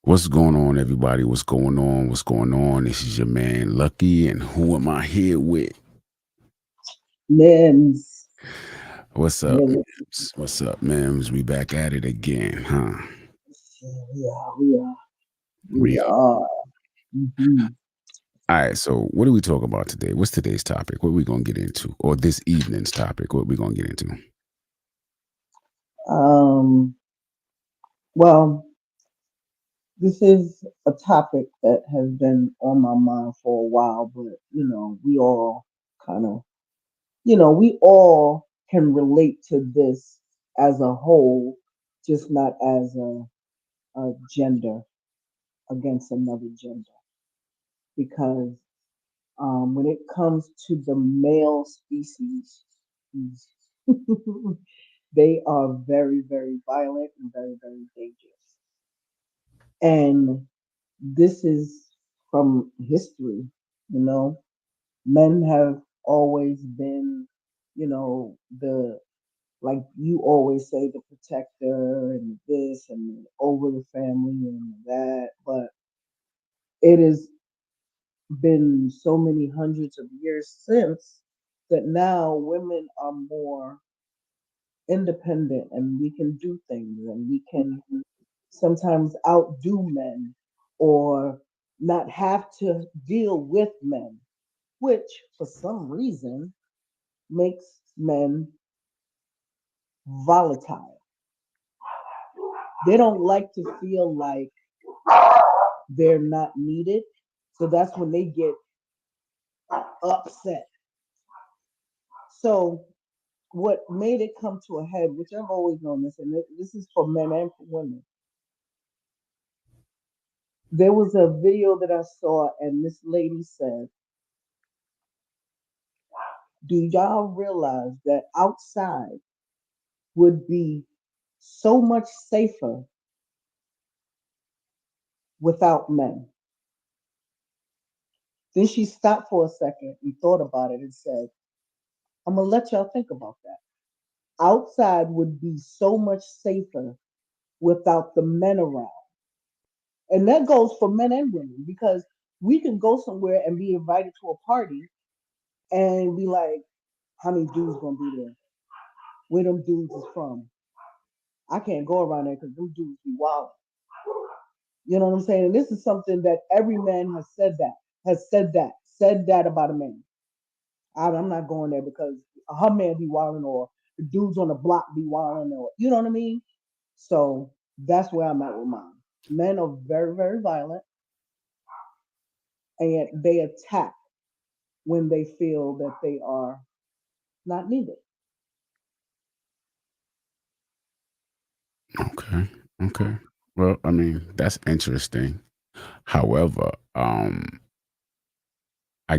What's going on, everybody? What's going on? What's going on? This is your man Lucky, and who am I here with? Men's What's up, really, Mims? What's up, Mims? We back at it again, huh? we We are. are. Mhm. All right. So, what are we talking about today? What's today's topic? What are we gonna get into? Or this evening's topic? What are we gonna get into? Um, well, this is a topic that has been on my mind for a while, but we all kind of, we all can relate to this as a whole, just not as a gender against another gender. Because when it comes to the male species, they are very, very violent and very, very dangerous. And this is from history, you know. Men have always been, the like you always say, the protector and this and over the family and that. But it has been so many hundreds of years since that now women are more independent and we can do things and we can sometimes outdo men or not have to deal with men, which for some reason makes men volatile. They don't like to feel like they're not needed. So that's when they get upset. So what made it come to a head, which I've always known this, and this is for men and for women. There was a video that I saw, and this lady said, do y'all realize that outside would be so much safer without men? Then she stopped for a second and thought about it and said, I'm going to let y'all think about that. Outside would be so much safer without the men around. And that goes for men and women because we can go somewhere and be invited to a party and be like, how many dudes gonna be there? Where them dudes is from? I can't go around there because them dudes be wild. You know what I'm saying? And this is something that every man said that about a man. I'm not going there because her man be wilding or the dudes on the block be wilding or you know what I mean? So that's where I'm at with mine. Men are very, very violent and yet they attack when they feel that they are not needed. Okay. Okay. Well, I mean, that's interesting. However, I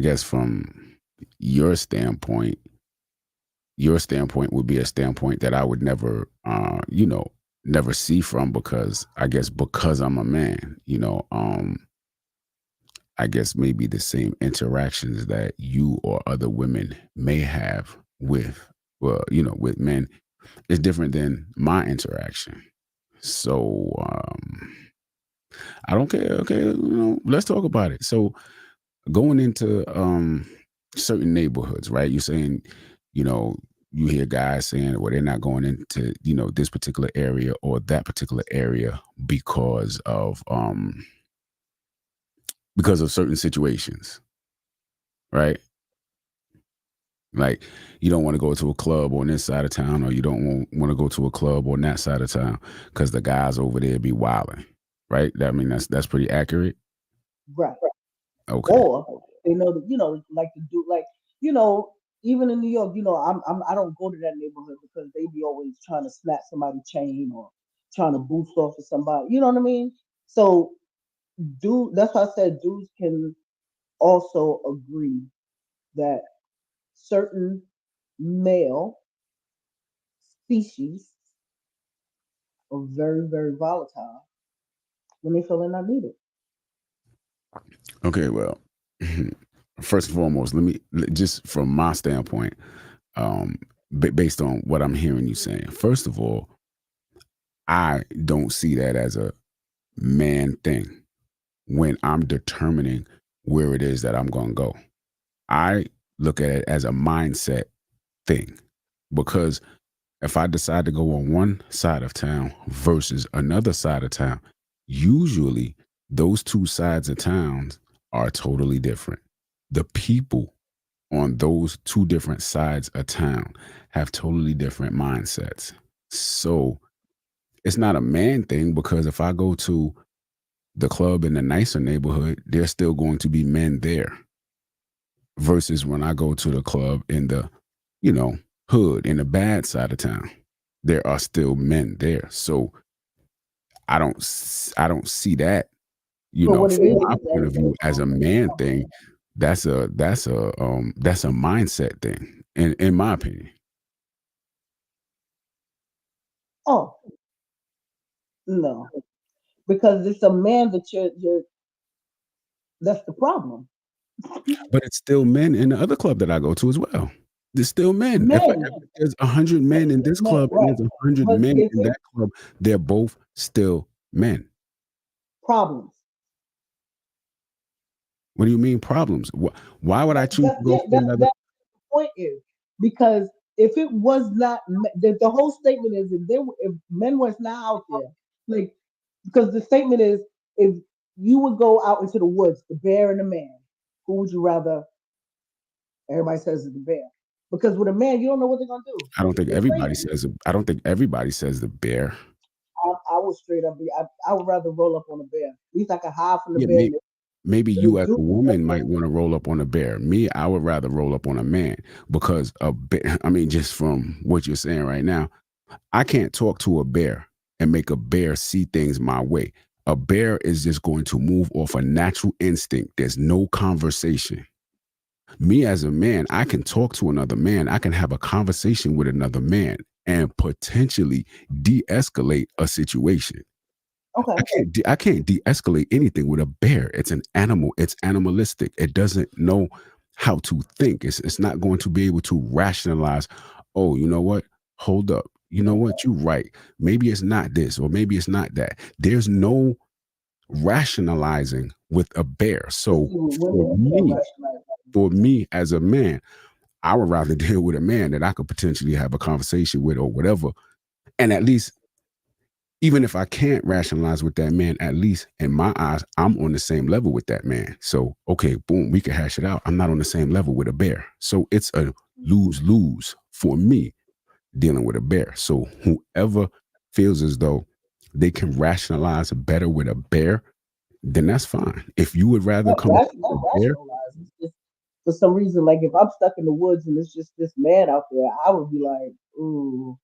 guess from your standpoint, your standpoint would be a standpoint that I would never, never see from because I guess because I'm a man, I guess maybe the same interactions that you or other women may have with, well, with men is different than my interaction. So I don't care. Okay, let's talk about it. So going into certain neighborhoods, right? You're saying, you know, you hear guys saying, well, they're not going into, this particular area or that particular area because of certain situations, right? Like you don't want to go to a club on this side of town, or you don't want to go to a club on that side of town because the guys over there be wilding, right? I mean, that's pretty accurate. Right. Okay. Or they know that, like to do like, you know, even in New York, I don't go to that neighborhood because they be always trying to snatch somebody's chain or trying to boost off of somebody. You know what I mean? So that's why I said dudes can also agree that certain male species are very, very volatile when they feel they're not needed. Okay. Well, first and foremost, just from my standpoint, um, based on what I'm hearing you saying. First of all, I don't see that as a man thing when I'm determining where it is that I'm going to go. I look at it as a mindset thing because if I decide to go on one side of town versus another side of town, usually those two sides of towns are totally different. The people on those two different sides of town have totally different mindsets. So it's not a man thing because if I go to the club in the nicer neighborhood, there's still going to be men there versus when I go to the club in the, you know, hood in the bad side of town, there are still men there. So I don't see that, So what it from is my point that of view as a man thing. That's a mindset thing, in my opinion. oh no, because it's a man that you're that's the problem. But it's still men in the other club that I go to as well. There's still men. If Men, there's 100 men in this men, club and right? there's 100 But men if in it that club, they're both still men. problems, What do you mean problems? Why would I choose that's to go it. to another? That point is because if it was not the whole statement is if men was not out there, like because the statement is if you would go out into the woods, the bear and the man, who would you rather? Everybody says it's the bear because with a man, you don't know what they're gonna do. They're crazy. I don't think everybody says the bear. I would straight up be. I would rather roll up on a bear. At least I can hide from the Yeah, bear. maybe But you a as dude, a woman might want to roll up on a bear. Me, I would rather roll up on a man because a bear, I mean, just from what you're saying right now, I can't talk to a bear and make a bear see things my way. A bear is just going to move off a natural instinct. There's no conversation. Me as a man, I can talk to another man. I can have a conversation with another man and potentially de-escalate a situation. okay, I can't de-escalate anything with a bear. It's an animal. It's animalistic. It doesn't know how to think. It's not going to be able to rationalize. Oh, you know what? Hold up. You know what? You're right. Maybe it's not this or maybe it's not that. There's no rationalizing with a bear. but So see, with for women, you can't me, rationalize. for me as a man, I would rather deal with a man that I could potentially have a conversation with or whatever. And at least, even if I can't rationalize with that man, at least in my eyes, I'm on the same level with that man. So, okay, boom, we can hash it out. I'm not on the same level with a bear. So it's a lose lose for me dealing with a bear. So whoever feels as though they can rationalize better with a bear, then that's fine. If you would rather come up with Not a bear, rationalize. It's just for some reason, like if I'm stuck in the woods and it's just this man out there, I would be like, ooh,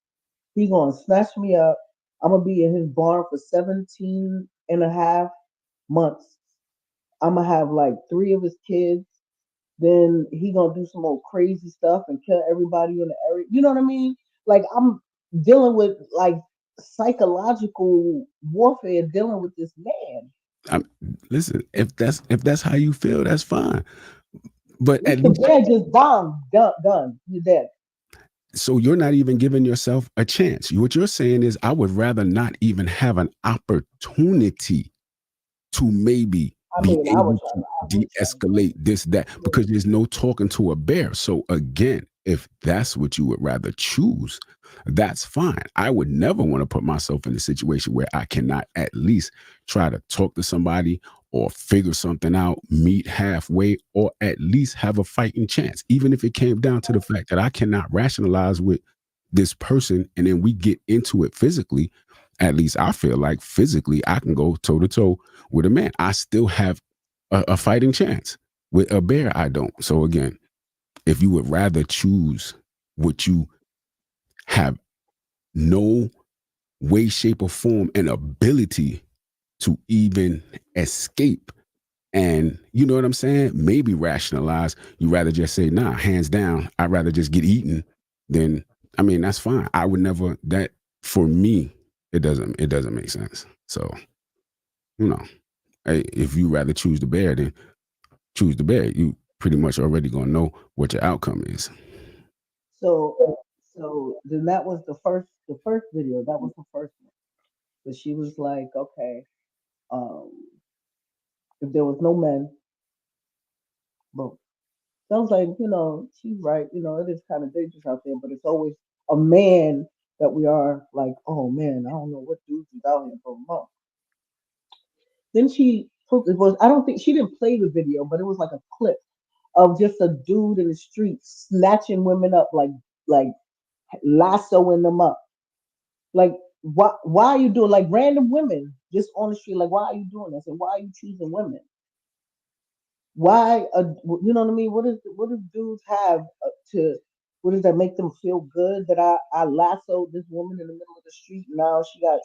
he gonna snatch me up. I'm gonna be in his barn for 17 and a half months. I'm gonna have like three of his kids. Then he gonna do some old crazy stuff and kill everybody in the area. You know what I mean? Like I'm dealing with like psychological warfare, dealing with this man. I'm, listen, if that's how you feel, that's fine. But at The least bear just bombed, done. You're dead. so you're not even giving yourself a chance. What you're saying is, I would rather not even have an opportunity to maybe I be mean, able to I would try de-escalate this, that, to. because there's no talking to a bear. So again, if that's what you would rather choose, that's fine. I would never want to put myself in a situation where I cannot at least try to talk to somebody or figure something out, meet halfway, or at least have a fighting chance. Even if it came down to the fact that I cannot rationalize with this person and then we get into it physically, at least I feel like physically I can go toe to toe with a man. I still have a fighting chance. With a bear, I don't. So again, if you would rather choose what you have no way, shape, or form and ability to even escape, and you know what I'm saying, maybe rationalize, you rather just say, nah, hands down, I'd rather just get eaten, then I mean that's fine. I would never that for me, it doesn't make sense. So, you know, hey, if you rather choose the bear, then choose the bear. You pretty much already gonna know what your outcome is. So, so then that was the first video. That was the first one. So she was like, okay. Um, if there was no men, but sounds like she's right. It is kind of dangerous out there, but it's always a man that we are like, oh man, I don't know what dudes is out here for a month. Then she took it was I don't think she didn't play the video, but it was like a clip of just a dude in the street snatching women up like lassoing them up. Like why are you doing like random women just on the street? Like why are you doing this? And why are you choosing women? Why you know what I mean? What do dudes have to what does that make them feel good that I lassoed this woman in the middle of the street? Now she got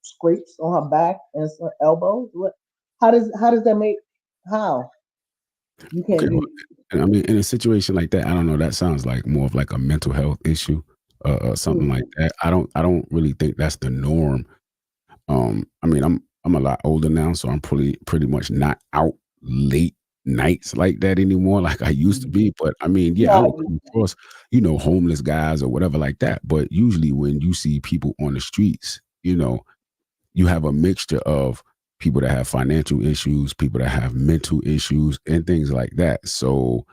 scrapes on her back and some elbows. What? How does that make? How you Okay, can't well, do? and I mean, in a situation like that, I don't know. That sounds like more of like a mental health issue, something like Mhm. that. I don't really think that's the norm. I mean, I'm a lot older now, so I'm pretty much not out late nights like that anymore, like I used to Mhm. be. But I mean, yeah, I Yeah, would come across, homeless guys or whatever like that. But usually, when you see people on the streets, you have a mixture of people that have financial issues, people that have mental issues, and things like that. So,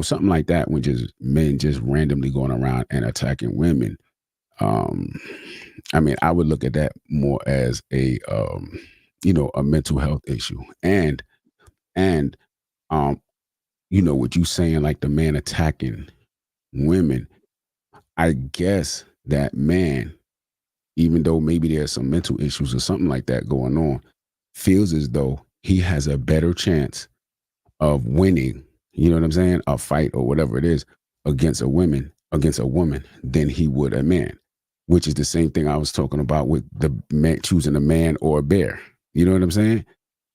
something like that when just men just randomly going around and attacking women. Um, I mean, I would look at that more as a mental health issue. And um, what you saying, like the man attacking women, I guess that man, even though maybe there's some mental issues or something like that going on, feels as though he has a better chance of winning, you know what I'm saying, a fight or whatever it is against a woman than he would a man, which is the same thing I was talking about with the man choosing a man or a bear. You know what I'm saying?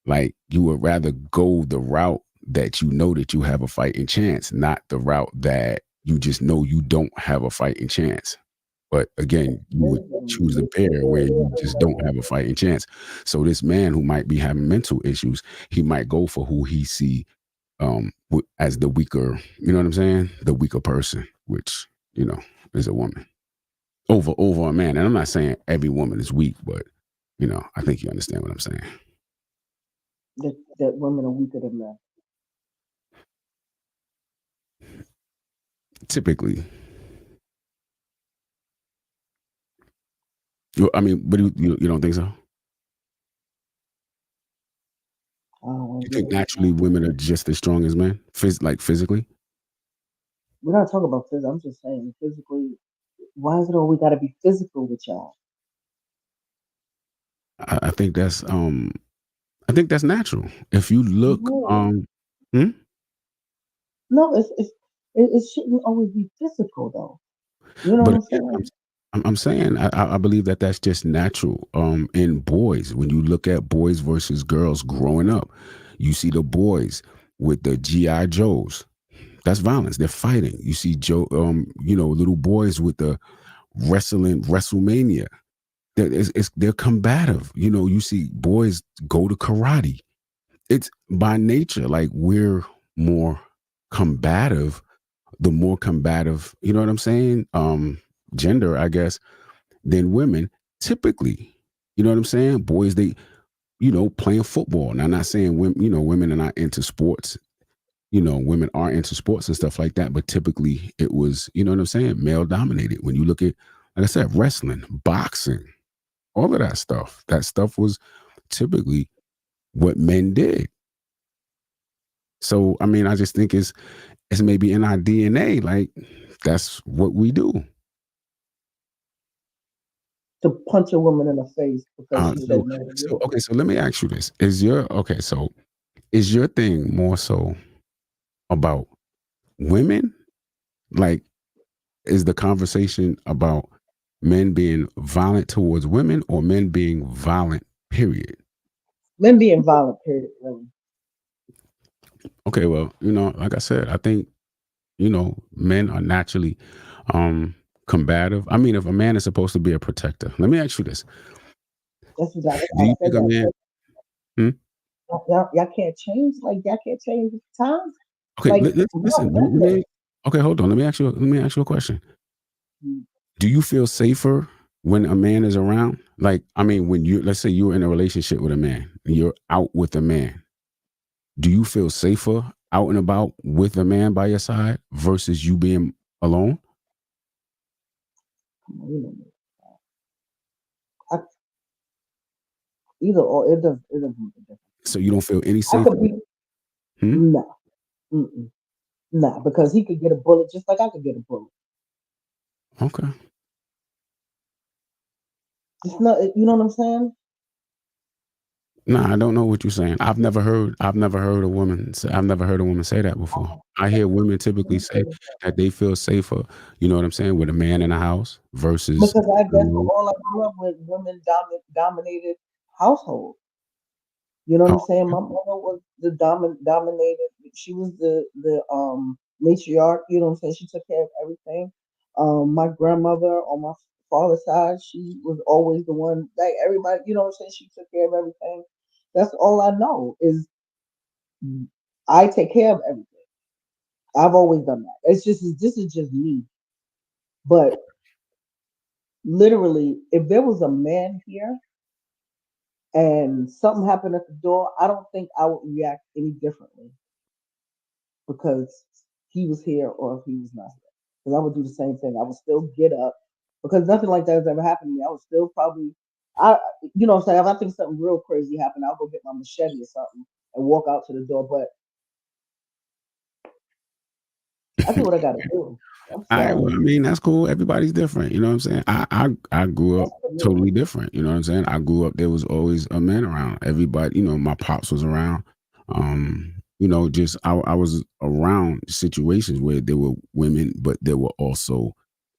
Like you would rather go the route that you know that you have a fighting chance, not the route that you just know you don't have a fighting chance. But again, you would choose the bear where you just don't have a fighting chance. So this man who might be having mental issues, he might go for who he see as the weaker, you know what I'm saying? The weaker person, which, is a woman over a man. And I'm not saying every woman is weak, but I think you understand what I'm saying. that women are weaker than men. Typically, I mean, but you don't think so? I don't want You to get think into naturally that. women are just as strong as men, like physically? We're not talking about physical. I'm just saying physically. Why is it always got to be physical with y'all? I think that's natural. If you look, No, hmm? no, it shouldn't always be physical though. You know what But I'm again, saying? I'm saying I believe that that's just natural. In boys, when you look at boys versus girls growing up, you see the boys with the GI Joes. That's violence. They're fighting. You see little boys with the WrestleMania. They're combative. You see boys go to karate. It's by nature like we're more combative. The more combative, you know what I'm saying? Gender, I guess, than women typically. You know what I'm saying? Boys, they, playing football. Now, I'm not saying women, women are not into sports. Women are into sports and stuff like that, but typically it was, you know what I'm saying, male dominated. When you look at, like I said, wrestling, boxing, all of that stuff. That stuff was typically what men did. So, I mean, I just think it's maybe in our DNA, like that's what we do. To punch a woman in the face because she So said no to so you. okay, so let me ask you this. Is your thing more so about women? Like, is the conversation about men being violent towards women or men being violent, period? Men being violent, period. Really. Okay, well, like I said, I think, men are naturally combative. I mean, if a man is supposed to be a protector, let me ask you this. That's what Do I you said. think a That man hmm? y'all can't change. Like y'all can't change the times. Okay, Like listen, y'all been there. okay, hold on. Let me ask you a question. Do you feel safer? when a man is around, like, I mean, when you, let's say you're in a relationship with a man and you're out with a man, do you feel safer out and about with a man by your side versus you being alone? Come on, you know me. I, either or, it doesn't make a difference to So me. you don't feel any I could safer? be Hmm? nah, mm-mm, nah, because he could get a bullet just like I could get a bullet. Okay. It's not, you know what I'm saying? Nah, I don't know what you're saying. I've never heard a woman say, I've never heard a woman say that before. I hear women typically say that they feel safer, you know what I'm saying, with a man in the house versus Because I guess alone. all I grew up with women dominated household. You know what I'm Oh, saying? My mother was the dominated. She was the matriarch. You know what I'm saying? She took care of everything. My grandmother on my father's side, she was always the one. Like everybody, you know what I'm saying? She took care of everything. That's all I know is I take care of everything. I've always done that. It's just this is just me. But literally, if there was a man here and something happened at the door, I don't think I would react any differently because he was here or if he was not here. Because I would do the same thing. I would still get up because nothing like that has ever happened to me. I would still probably, I, you know what I'm saying? If I think something real crazy happened, I'll go get my machete or something and walk out to the door. But I do what I got to do. I'm I well, sorry. I mean, that's cool. Everybody's different. You know what I'm saying? I grew up That's for me. totally different. You know what I'm saying? I grew up, there was always a man around. Everybody, my pops was around. Just I was around situations where there were women, but there were also,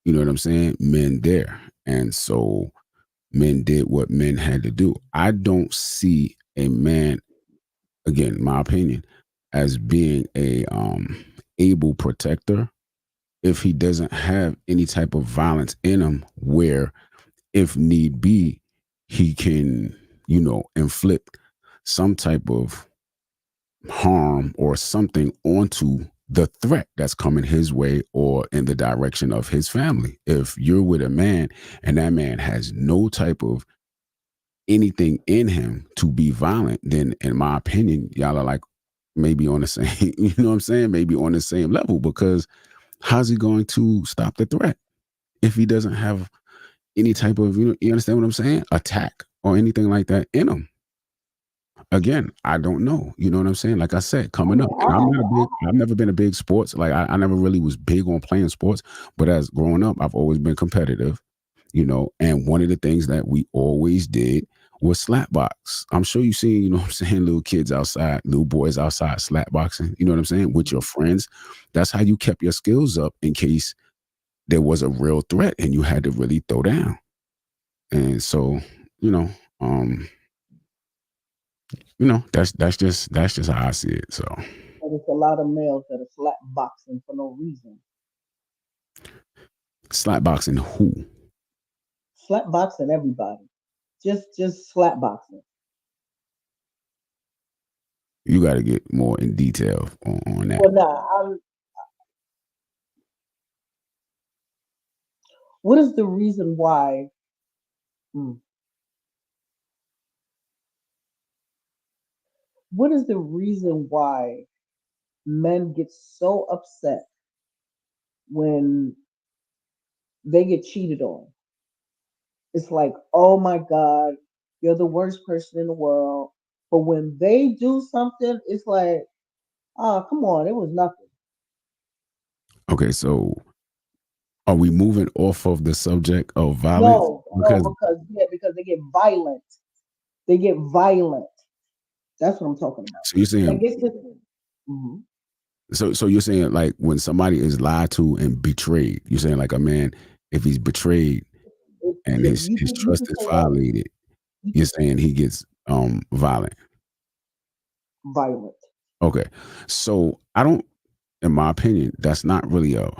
you know what I'm saying, men there. And so men did what men had to do. I don't see a man, again, my opinion, as being a able protector if he doesn't have any type of violence in him where if need be he can inflict some type of harm or something onto the threat that's coming his way or in the direction of his family. If you're with a man and that man has no type of anything in him to be violent, then in my opinion y'all are like maybe on the same you know what I'm saying, maybe on the same level, because how's he going to stop the threat if he doesn't have any type of, you understand what I'm saying, attack or anything like that in him? Again, I don't know. You know what I'm saying? Like I said, I coming up, mean, and I've never been a big sports. Like I never really was big on playing sports, but as growing up, I've always been competitive. And one of the things that we always did was slap box. I'm sure you seen, you know what I'm saying, little kids outside, little boys outside slap boxing. You know what I'm saying, with your friends. That's how you kept your skills up in case there was a real threat and you had to really throw down. And so, you know, um, that's just how I see it. So but it's a lot of males that are slap boxing for no reason. slap boxing who? Slap boxing everybody. Just slap boxing. You got to get more in detail on that. Well, nah. What is the reason why? hmm, What is the reason why men get so upset when they get cheated on? It's like, oh my God, you're the worst person in the world. But when they do something, it's like, oh, come on, it was nothing. Okay, so are we moving off of the subject of violence? No, no, Because because they get violent. They get violent. That's what I'm talking about. so you're saying Like it's just, mhm. so you're saying like when somebody is lied to and betrayed, you're saying like a man, if he's betrayed and Yeah, his you trust can is say that. violated, You you're can saying he gets violent. violent. Okay. So I don't, in my opinion, that's not really a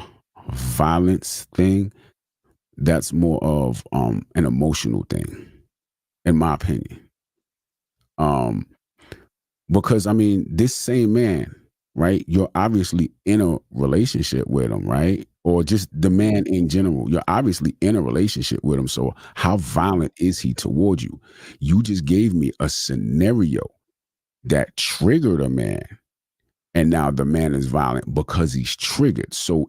violence thing. That's more of an emotional thing, in my opinion. Um, because I mean, this same man, right? You're obviously in a relationship with him, right? or just the man in general? You're obviously in a relationship with him. So how violent is he toward you? You just gave me a scenario that triggered a man, and now the man is violent because he's triggered. So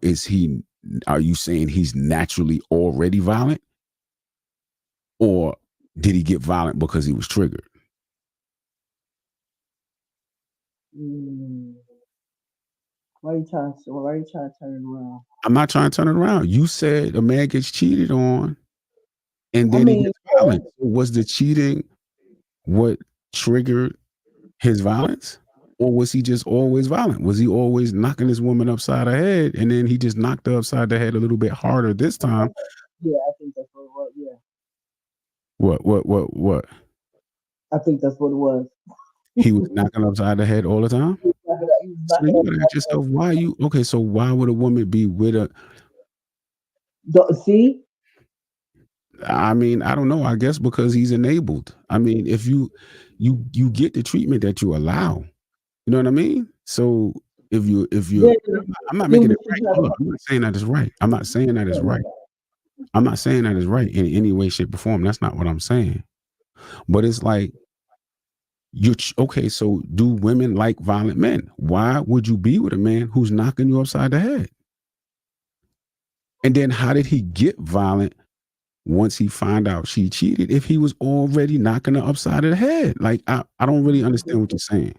are you saying he's naturally already violent? Or did he get violent because he was triggered? Mm, why are you trying to turn it around? I'm not trying to turn it around. You said a man gets cheated on and I then he mean, gets violent. So was the cheating what triggered his violence? Or was he just always violent? Was he always knocking this woman upside her head and then he just knocked her upside the head a little bit harder this time? yeah, I think that's what it was. Yeah, What? I think that's what it was. He was knocking upside the head all the time? He was So knocking you up. gotta ask yourself, so why would a woman be with a See, I mean, I don't know. I guess because he's enabled. I mean, if you get the treatment that you allow, you know what I mean? So if you then I'm not then making we it should right. have. Hold on, I'm not saying that is right. I'm not saying that is right. I'm not saying that is right in any way, shape, or form. That's not what I'm saying. But it's like okay, so do women like violent men? Why would you be with a man who's knocking you upside the head? And then how did he get violent once he find out she cheated if he was already knocking her upside of the head? Like I don't really understand what you're saying.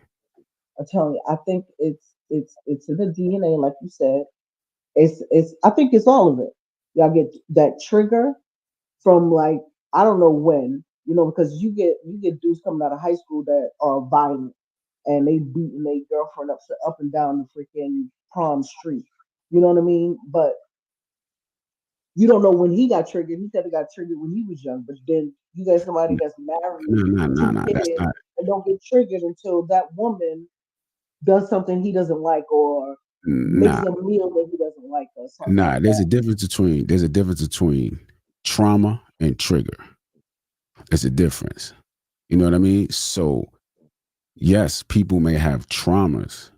I'm telling you, I think it's in the DNA, like you said. It's I think it's all of it. Y'all get that trigger from like I don't know when, because you get dudes coming out of high school that are violent and they beating their girlfriend up and down the freaking prom street. You know what I mean? But you don't know when he got triggered. He said he got triggered when he was young, but then you got somebody that's married No, no, no, to no. That's kids not. and don't get triggered until that woman does something he doesn't like or makes Nah, a meal that he doesn't like or something nah. like that. There's a difference between trauma and trigger. There's a difference. You know what I mean? So yes, people may have traumas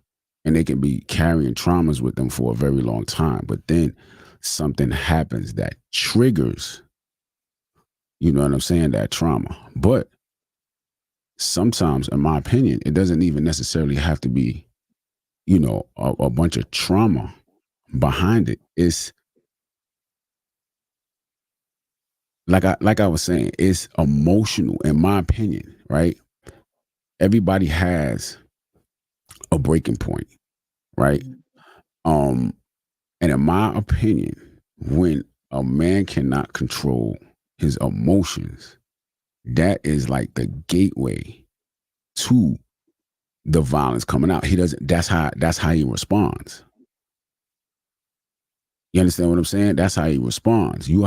and they can be carrying traumas with them for a very long time, but then something happens that triggers, you know what I'm saying, that trauma. But sometimes, in my opinion, it doesn't even necessarily have to be, a bunch of trauma behind it. It's like I was saying, it's emotional, in my opinion, right? Everybody has a breaking point, right? Mhm. Um, and in my opinion, when a man cannot control his emotions, that is like the gateway to the violence coming out. He doesn't. That's how he responds. You understand what I'm saying? That's how he responds. You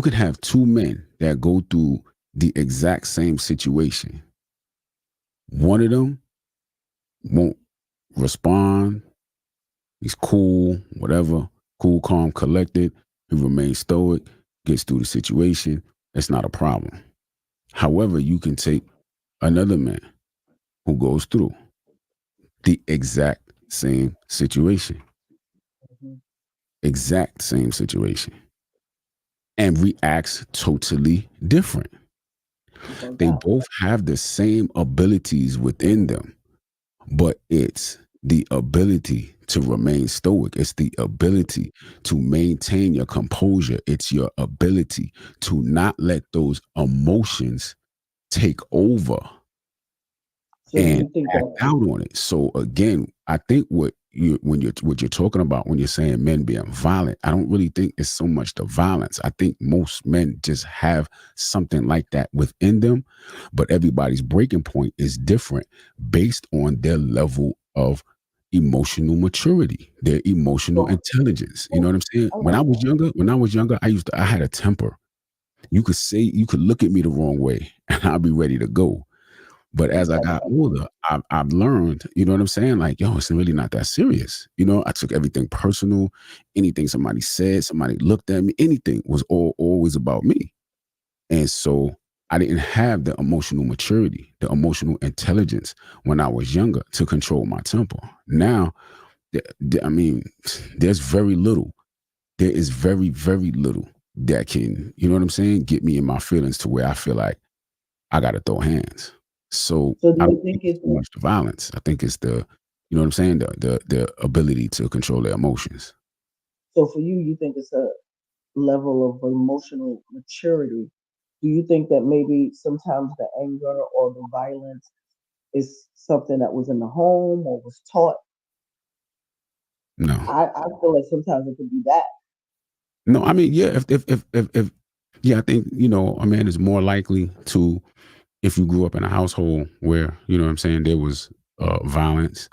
could have two men that go through the exact same situation. One of them won't respond. He's cool, whatever, cool, calm, collected. He remains stoic, gets through the situation. It's not a problem. However, you can take another man who goes through the Mhm. exact same situation, and reacts totally different. No They doubt. both have the same abilities within them, but it's the ability to remain stoic. It's the ability to maintain your composure. It's your ability to not let those emotions take over So do and you think act that? out on it. So again, I think what you're talking about when you're saying men being violent, I don't really think it's so much the violence. I think most men just have something like that within them, but everybody's breaking point is different based on their level of emotional maturity, their emotional So, intelligence. You know so what I'm saying? I like that. When I was younger, I had a temper. You could look at me the wrong way and I'll be ready to go. But as I That's got that. older, I've learned, you know what I'm saying? Like, yo, it's really not that serious. I took everything personal. Anything somebody said, somebody looked at me, anything was always about me. And so I didn't have the emotional maturity, the emotional intelligence when I was younger to control my temper. Now, I mean, there's very little. there is very, very little that can, you know what I'm saying, get me in my feelings to where I feel like I gotta throw hands. So So do I you don't think think it's it's so much the violence. I think it's the, you know what I'm saying, the ability to control their emotions. so for you? You think it's a level of emotional maturity? Do you think that maybe sometimes the anger or the violence is something that was in the home or was taught? No. I feel like sometimes it could be that. No, I mean, yeah, if yeah, I think, a man is more likely to, if you grew up in a household where, you know what I'm saying, there was violence,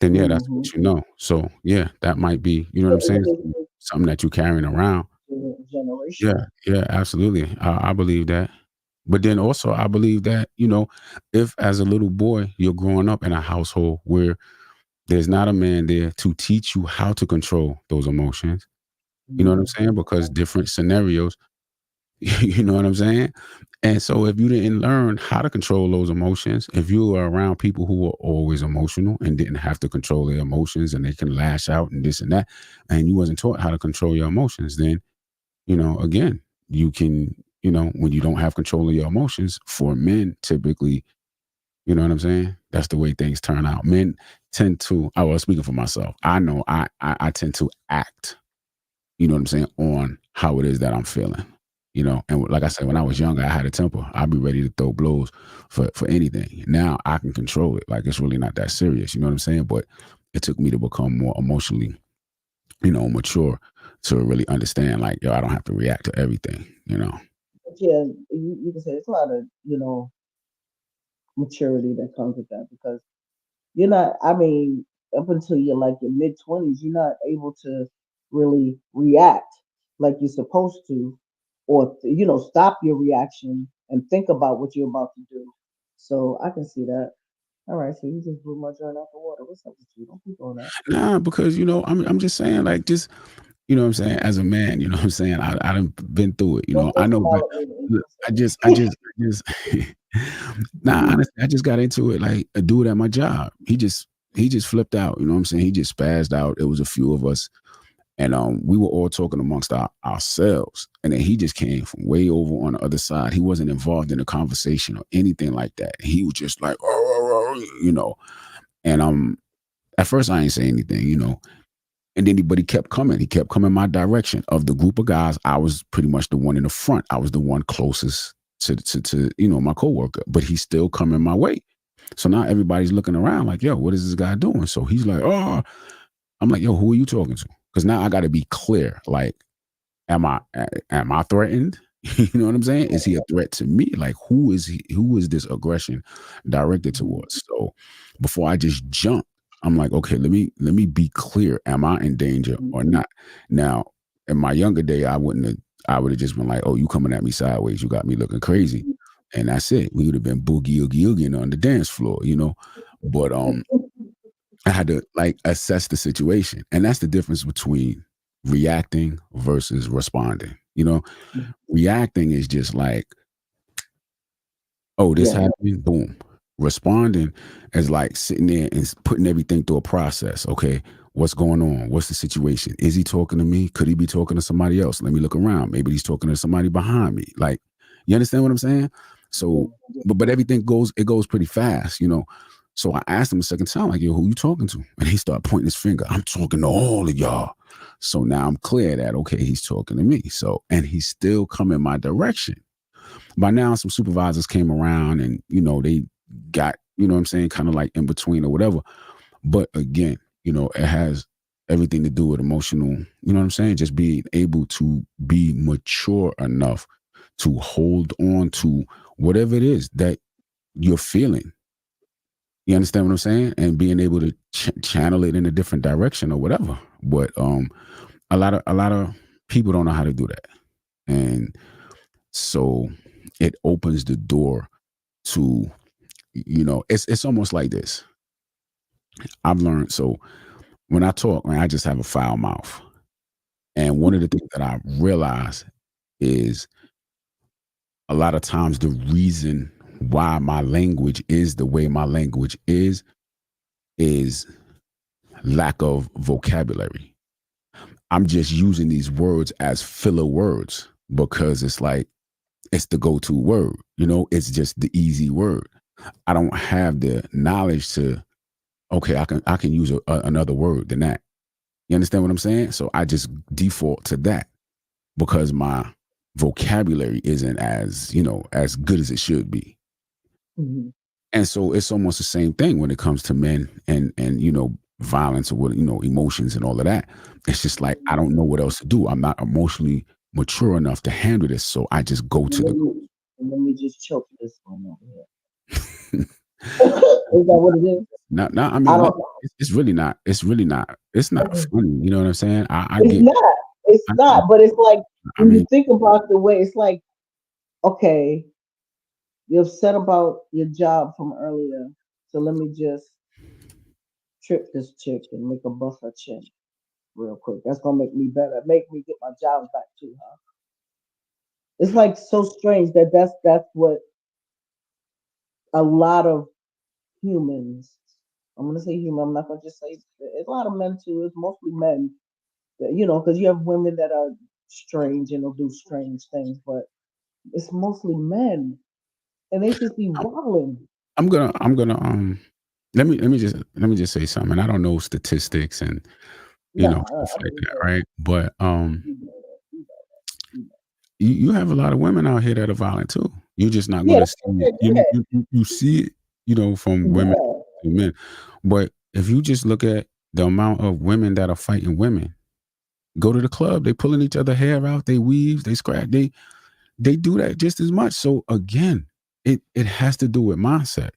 then yeah, that's Hmm. what you know. So yeah, that might be, you know what So I'm it's saying, just something that you're carrying around. Yeah, generational. yeah, absolutely. I believe that. But then also I believe that, if as a little boy you're growing up in a household where there's not a man there to teach you how to control those emotions, you know what I'm saying? Hmm. Because different scenarios, you know what I'm saying? And so if you didn't learn how to control those emotions, if you were around people who were always emotional and didn't have to control their emotions and they can lash out and this and that, and you wasn't taught how to control your emotions, then, again, you can, when you don't have control of your emotions, for men typically, you know what I'm saying? That's the way things turn out. Men tend to, I was speaking for myself. I know I tend to act, you know what I'm saying, on how it is that I'm feeling. And like I said, when I was younger, I had a temper. I'd be ready to throw blows for anything. Now I can control it. Like it's really not that serious. You know what I'm saying? But it took me to become more emotionally, mature to really understand, like, yo, I don't have to react to everything. But yeah, you can say it's a lot of maturity that comes with that because you're not. I mean, up until you're like your mid 20s, you're not able to really react like you're supposed to, or stop your reaction and think about what you're about to do. So I can see that. All right, so you just blew my joint out the water. What's up with you? Don't keep doing that. Nah, because I'm just saying, like, just, what I'm saying, as a man, you know what I'm saying, I done been through it. Don't I just know, but smile at me when look, you I just nah, honestly, I just got into it like a dude at my job. He just flipped out, you know what I'm saying? He just spazzed out. It was a few of us, and we were all talking amongst ourselves. And then he just came from way over on the other side. He wasn't involved in the conversation or anything like that. He was just like, and at first I ain't say anything. And then but he kept coming. He kept coming my direction. Of the group of guys, I was pretty much the one in the front. I was the one closest to my coworker, but he's still coming my way. So now everybody's looking around like, yo, what is this guy doing? So he's like, oh, I'm like, yo, who are you talking to? Because now I got to be clear. Like, am I threatened? You know what I'm saying? Is he a threat to me? Like, who is he? Who is this aggression directed Mhm. towards? So before I just jump, I'm like, okay, let me be clear. Am I in danger Mhm. or not? Now, in my younger day, I would have just been like, oh, you coming at me sideways, you got me looking crazy. And that's it. We would have been boogie oogie oogieing on the dance floor. But I had to like assess the situation. And that's the difference between reacting versus responding. Reacting is just like, oh, this Yeah. happened, boom. Responding is like sitting there and putting everything through a process. Okay, what's going on? What's the situation? Is he talking to me? Could he be talking to somebody else? Let me look around. Maybe he's talking to somebody behind me. Like, you understand what I'm saying? Yeah. So, but everything goes pretty fast. So I asked him a second time, like, yo, who you talking to? And he started pointing his finger. I'm talking to all of y'all. So now I'm clear that, okay, he's talking to me. So, and he's still coming my direction. By now, some supervisors came around and, they got, what I'm saying, kind of like in between or whatever. But again, it has everything to do with emotional, you know what I'm saying? Just being able to be mature enough to hold on to whatever it is that you're feeling. You understand what I'm saying? And being able to channel it in a different direction or whatever. But a lot of people don't know how to do that. And so it opens the door to, it's almost like this. I've learned, so when I talk, man, I just have a foul mouth. And one of the things that I realize is a lot of times the reason why my language is the way my language is lack of vocabulary. I'm just using these words as filler words because it's like it's the go-to word. It's just the easy word. I don't have the knowledge to, okay, I can use another word than that. You understand what I'm saying? So I just default to that because my vocabulary isn't as good as it should be. Hmm. And so it's almost the same thing when it comes to men and violence or emotions and all of that. It's just like I don't know what else to do. I'm not emotionally mature enough to handle this, so I just go to Let the me, let me just choke this one over here. Is that what it is? not I I mean, no, don't know. it's not funny, you know what I'm saying? I It's get not. It's I not. But it's like I when you mean, think about the way it's like, okay, you're upset about your job from earlier. So let me just trip this chick and make her bust her chin real quick. That's gonna make me better. Make me get my job back too, huh? It's like so strange that that's what a lot of humans. I'm gonna say human. I'm not gonna just say it's a lot of men too. It's mostly men that because you have women that are strange and they'll do strange things, but it's mostly men, and they just be I'm wilding. let me just say something. I don't know statistics and Nah, stuff I like mean, that, right? But you know that, you know. you have a lot of women out here that are violent too. You're just not Yeah, gonna that's see what I it. said. You see it, from women Yeah, to men. But if you just look at the amount of women that are fighting women, go to the club, they pulling each other hair out, they weaves, they scratch, they do that just as much. So again, it has to do with mindset.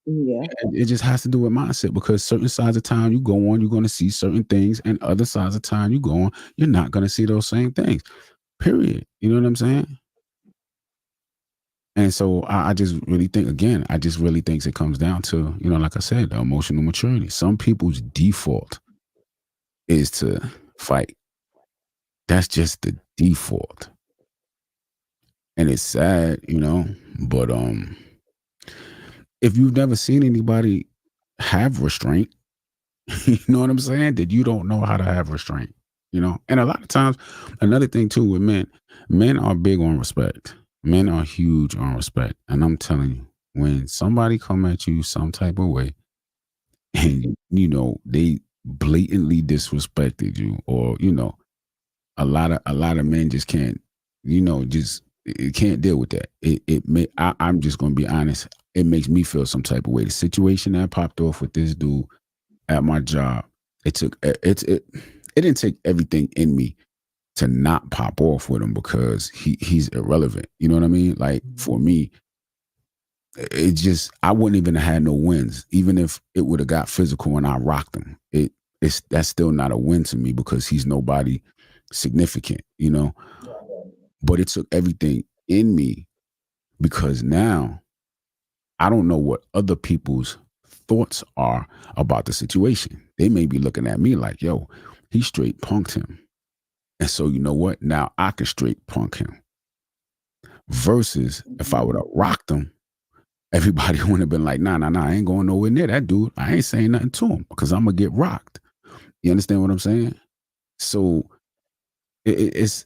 yeah, It just has to do with mindset because certain sides of time you go on, you're going to see certain things, and other sides of time you go on, you're not going to see those same things. Period. You know what I'm saying? And so I just really think, again, I just really think it comes down to, like I said, the emotional maturity. Some people's default is to fight. That's just the default. And it's sad, but if you've never seen anybody have restraint, you know what I'm saying? That you don't know how to have restraint. And a lot of times, another thing too with men are big on respect. Men are huge on respect. And I'm telling you, when somebody come at you some type of way and they blatantly disrespected you, or a lot of men just can't, just it can't deal with that. I'm just gonna be honest. It makes me feel some type of way. The situation that popped off with this dude at my job, it took it didn't take everything in me to not pop off with him because he's irrelevant. You know what I mean? Like for me, it just I wouldn't even have had no wins, even if it would have got physical and I rocked him. That's still not a win to me because he's nobody significant. But it took everything in me because now I don't know what other people's thoughts are about the situation. They may be looking at me like, yo, he straight punked him. And so you know what? Now I can straight punk him. Versus if I would have rocked him, everybody would have been like, nah, nah, nah, I ain't going nowhere near that dude. I ain't saying nothing to him because I'm gonna get rocked. You understand what I'm saying? So it's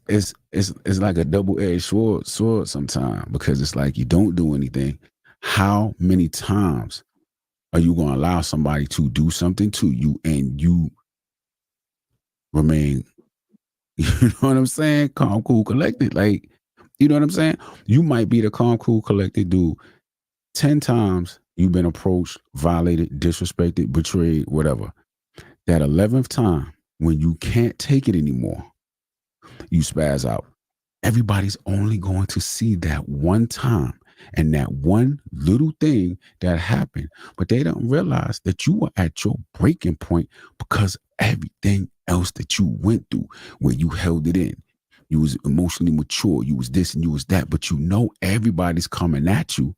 like a double-edged sword sometimes because it's like you don't do anything. How many times are you going to allow somebody to do something to you and you remain, you know what I'm saying? Calm, cool, collected. Like, you know what I'm saying? You might be the calm, cool, collected dude. 10 times you've been approached, violated, disrespected, betrayed, whatever. That 11th time, when you can't take it anymore, you spaz out. Everybody's only going to see that one time and that one little thing that happened, but they don't realize that you were at your breaking point because everything else that you went through, where you held it in, you was emotionally mature, you was this and you was that, but everybody's coming at you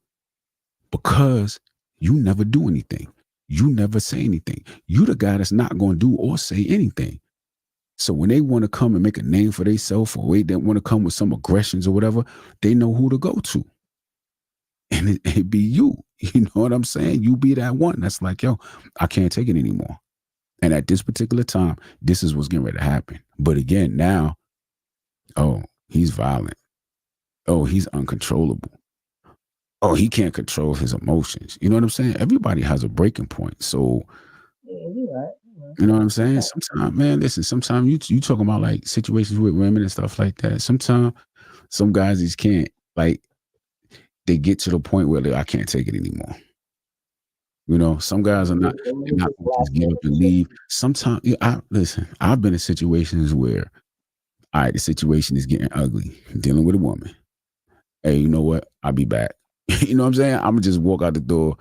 because you never do anything. You never say anything. You the guy that's not going to do or say anything. So when they want to come and make a name for themselves, or they want to come with some aggressions or whatever, they know who to go to. And it be you. You know what I'm saying? You be that one that's like, yo, I can't take it anymore. And at this particular time, this is what's getting ready to happen. But again, now, oh, he's violent. Oh, he's uncontrollable. Oh, he can't control his emotions. You know what I'm saying? Everybody has a breaking point. So, Yeah, you're right. You're right. you know what I'm You're saying? right. Sometimes, man, listen, sometimes you talking about like situations with women and stuff like that. Sometimes some guys just can't, like, they get to the point where I can't take it anymore. You know, some guys are not, And they're you not just gonna latch just get up and into leave. Sometimes, yeah, I listen, I've been in situations where, all right, the situation is getting ugly. Dealing with a woman. Hey, you know what? I'll be back. You know what I'm saying? I'm gonna just walk out the door,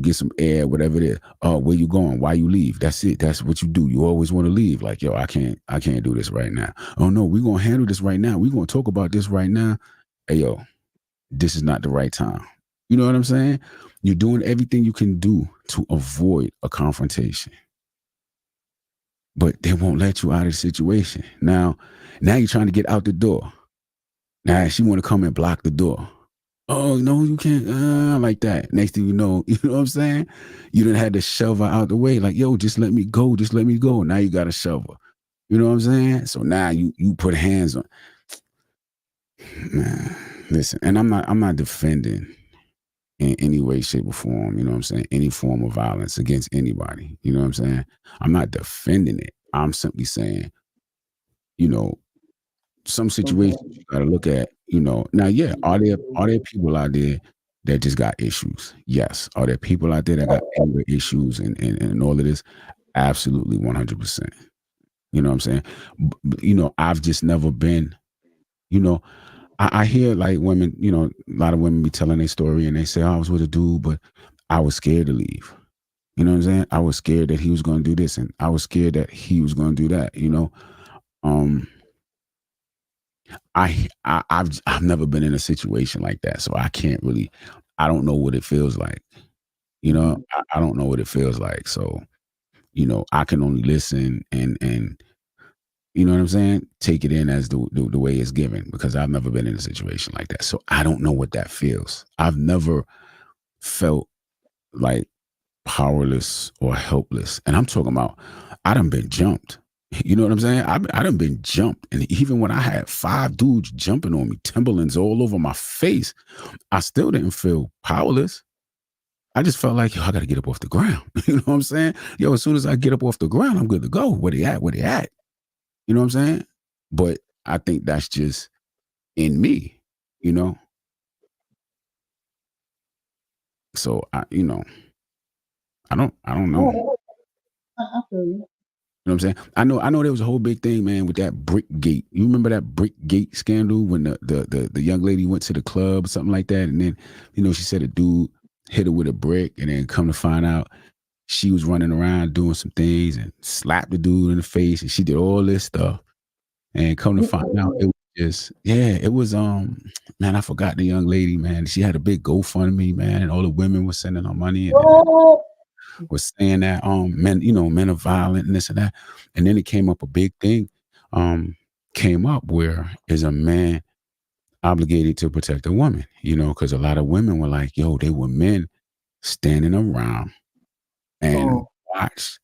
get some air, whatever it is. Oh, where you going? Why you leave? That's it. That's what you do. You always want to leave. Like, yo, I can't do this right now. Oh no, we're gonna handle this right now. We're gonna talk about this right now. Hey yo, this is not the right time. You know what I'm saying? You're doing everything you can do to avoid a confrontation, but they won't let you out of the situation. Now you're trying to get out the door. Now she want to come and block the door. Oh no, you can't like that. Next thing you know, you know what I'm saying? You done had to shove her out the way. Like, yo, just let me go. Just let me go. Now you got to shove her. You know what I'm saying? So now you put hands on. Man, listen, and I'm not defending in any way, shape, or form. You know what I'm saying? Any form of violence against anybody. You know what I'm saying? I'm not defending it. I'm simply saying, you know, some situations something. you gotta look at, now, yeah, are there people out there that just got issues? Yes. Are there people out there that got anger issues and all of this? Absolutely 100%. You know what I'm saying? I've just never been, you know, I hear like women, a lot of women be telling their story and they say, "Oh, I was with a dude, but I was scared to leave." You know what I'm saying? I was scared that he was gonna do this and I was scared that he was gonna do that. Um I've never been in a situation like that, so I can't really. I don't know what it feels like. Mhm. I don't know what it feels like. So I can only listen and you know what I'm saying. Take it in as the way it's given because I've never been in a situation like that, so I don't know what that feels. I've never felt like powerless or helpless, and I'm talking about I done been jumped. You know what I'm saying? I done been jumped, and even when I had 5 dudes jumping on me, Timberlands all over my face, I still didn't feel powerless. I just felt like, yo, I got to get up off the ground. You know what I'm saying? Yo, as soon as I get up off the ground, I'm good to go. Where they at? Where they at? You know what I'm saying? But I think that's just in me. You know, so I don't know. You Oh, I feel you. know what I'm saying? I know there was a whole big thing, man, with that brick gate. You remember that brick gate scandal when the young lady went to the club or something like that, and then she said a dude hit her with a brick, and then come to find out she was running around doing some things and slapped the dude in the face, and she did all this stuff, and come to find out it Mm-mm. was just yeah, it was man, I forgot the young lady, man. She had a big GoFundMe, man, and all the women were sending her money, and then What? was saying that men are violent and this and that. And then it came up a big thing, um, came up where is a man obligated to protect a woman, because a lot of women were like, yo, they were men standing around and Oh, watched,